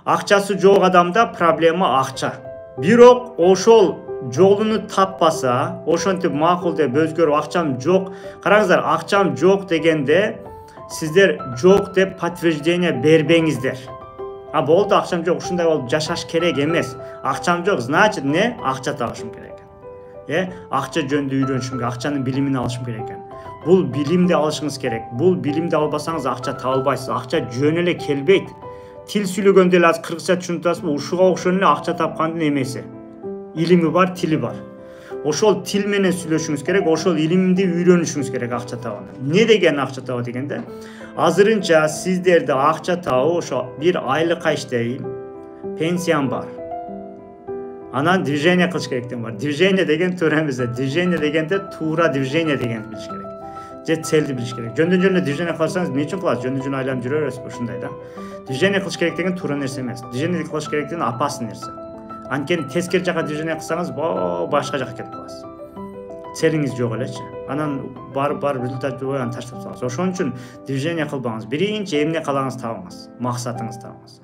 Акчасы жок адамда проблема акча. Бирок ошол жолуну таппаса, ошентип макул деп өзгөрүп акчам жок. Караңыздар, акчам жок дегенде сиздер жок деп подтверждение бербеңиздер. Болду, акчам жок, ушундай болуп жашаш керек эмес. Акчам жок, значит не? Акча табышым керек экен. Акча жөнүндө үйрөнүшүм керек, акчанын билимин алышым керек экен. Бул билимди алышыңыз керек. Бул билимди албасаңыз акча таба албайсыз. Акча жөн эле келбейт. Тил сүйлөгөндө эле азыр кыргызча түшүнүп ушуга окшош эле акча тапкандын эмеси. Илими бар, тили бар. Ошол тил менен сүйлөшүңүз керек, ошол илимди үйрөнүшүңүз керек акча табууну. Не деген акча табуу дегенде? Азырынча сиздерде акча табуу ошо бир айлыкка иштейм, пенсиям бар. Анан движение кылыш керектен бар. Движение деген туура эмес. Движение дегенде туура движение дегенди билиш керек. Же целди билиш керек. Жөндөн движение кылсаңыз эмне үчүн кыласыз? Жөндөн айланып жүрө бересизби? Ушундай да. Движение кылыш керек деген туура нерсе эмес. Движение кылыш керек деген опасный нерсе. Анткени тескери жака движение кылсаңыз, башка жака кетип каласыз. Целиңиз жок элечи. Анан барып результат жок анан таштап саласыз. Ошон үчүн движение кылбаңыз. Биринчи эмне каалаңыз табыңыз, максатыңызды табыңыз.